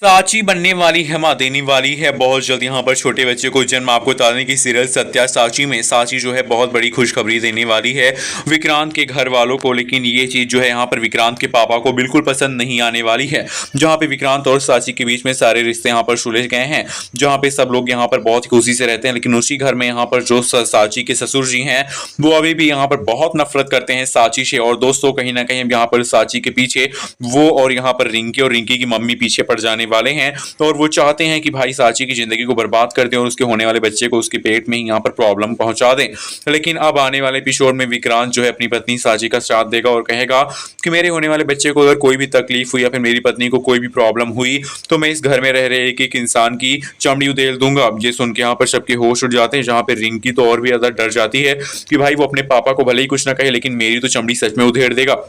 साची बनने वाली है, माँ देने वाली है बहुत जल्द यहाँ पर छोटे बच्चे को जन्म। आपको बता दें कि सीरियल सत्या साची में साची जो है बहुत बड़ी खुशखबरी देने वाली है विक्रांत के घर वालों को। लेकिन ये चीज़ जो है यहाँ पर विक्रांत के पापा को बिल्कुल पसंद नहीं आने वाली है। जहाँ पे विक्रांत और साची के बीच में सारे रिश्ते यहाँ पर सुलझ गए हैं, जहाँ पे सब लोग यहाँ पर बहुत खुशी से रहते हैं। लेकिन उसी घर में यहाँ पर जो साची के ससुर जी हैं वो अभी भी यहाँ पर बहुत नफरत करते हैं साची से। और दोस्तों कहीं ना कहीं यहाँ पर साची के पीछे वो और यहाँ पर रिंकी और रिंकी की मम्मी पीछे पड़ जाने वाले हैं। और वो चाहते हैं कि भाई साची की जिंदगी को बर्बाद कर दें और उसके होने वाले बच्चे को उसके पेट में ही यहाँ पर प्रॉब्लम पहुंचा दें। लेकिन अब आने वाले एपिसोड में विक्रांत जो है अपनी पत्नी साची का साथ देगा और कहेगा कि मेरे होने वाले बच्चे को अगर कोई भी तकलीफ हुई या फिर मेरी पत्नी को कोई भी प्रॉब्लम हुई तो मैं इस घर में रह रहे एक एक इंसान की चमड़ी उधेड़ दूंगा। ये सुन के यहाँ पर सबके होश उड़ जाते हैं, जहाँ पे रिंकी तो और भी ज्यादा डर जाती है कि भाई वो अपने पापा को भले ही कुछ ना कहे लेकिन मेरी तो चमड़ी सच में उधेड़ देगा।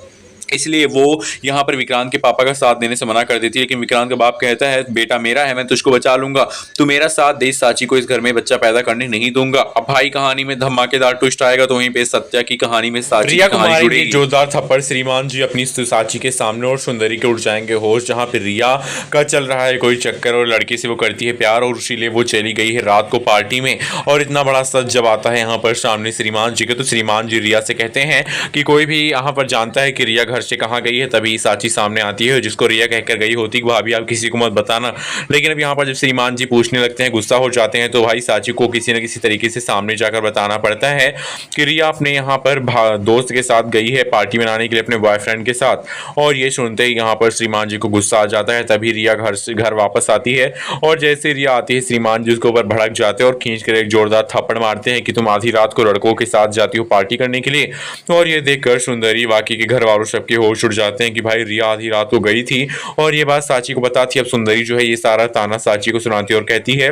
इसलिए वो यहाँ पर विक्रांत के पापा का साथ देने से मना कर देती है। लेकिन विक्रांत का बाप कहता है बेटा मेरा है, मैं तुझको बचा लूंगा, तू मेरा साथ दे, साची को इस घर में बच्चा पैदा करने नहीं दूंगा। अब भाई कहानी में धमाकेदार ट्विस्ट आएगा तो वहीं पे सत्या की कहानी में साची रिया की कहानी कुमारी जुड़ेगी। के जोरदार थप्पड़ श्रीमान जी अपनी साची के सामने और सुंदरी के उड़ जाएंगे होश। जहां पे रिया का चल रहा है कोई चक्कर और लड़के से वो करती है प्यार और इसीलिए वो चली गई है रात को पार्टी में। और इतना बड़ा सच जब आता है यहाँ पर सामने श्रीमान जी के, तो श्रीमान जी रिया से कहते हैं कि कोई भी यहाँ पर जानता है कि रिया घर से कहाँ गई है। तभी साची सामने आती है जिसको रिया कहकर गई होती कि भाभी आप किसी को मत बताना। लेकिन अब यहाँ पर जब श्रीमान जी पूछने लगते हैं, गुस्सा हो जाते हैं, तो भाई साची को किसी न किसी तरीके से सामने जाकर बताना पड़ता है कि रिया अपने यहाँ पर दोस्त के साथ गई है पार्टी मनाने के लिए अपने बॉयफ्रेंड के साथ। और ये सुनते ही यहाँ पर श्रीमान जी को गुस्सा आ जाता है। तभी रिया घर वापस आती है और जैसे रिया आती है श्रीमान जी उसके ऊपर भड़क जाते हैं और खींच कर एक जोरदार थप्पड़ मारते हैं कि तुम आधी रात को लड़कों के साथ जाती हो पार्टी करने के लिए। और ये देखकर सुंदरी वाकई के घर वालों सबके होश उड़ जाते हैं कि भाई रिया आधी रात को गई थी और ये बात साची को बताती है। अब सुंदरी जो है ये सारा ताना साची को सुनाती है और कहती है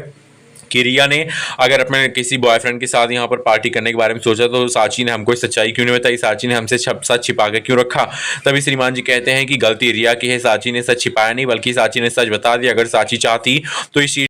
कि रिया ने अगर अपने किसी बॉयफ्रेंड के साथ यहाँ पर पार्टी करने के बारे में सोचा तो साची ने हमको सच्चाई क्यों नहीं बताई, साची ने हमसे सच छिपा कर क्यों रखा। तभी श्रीमान जी कहते हैं कि गलती रिया की है, साची ने सच छिपाया नहीं बल्कि साची ने सच बता दिया। अगर साची चाहती तो इस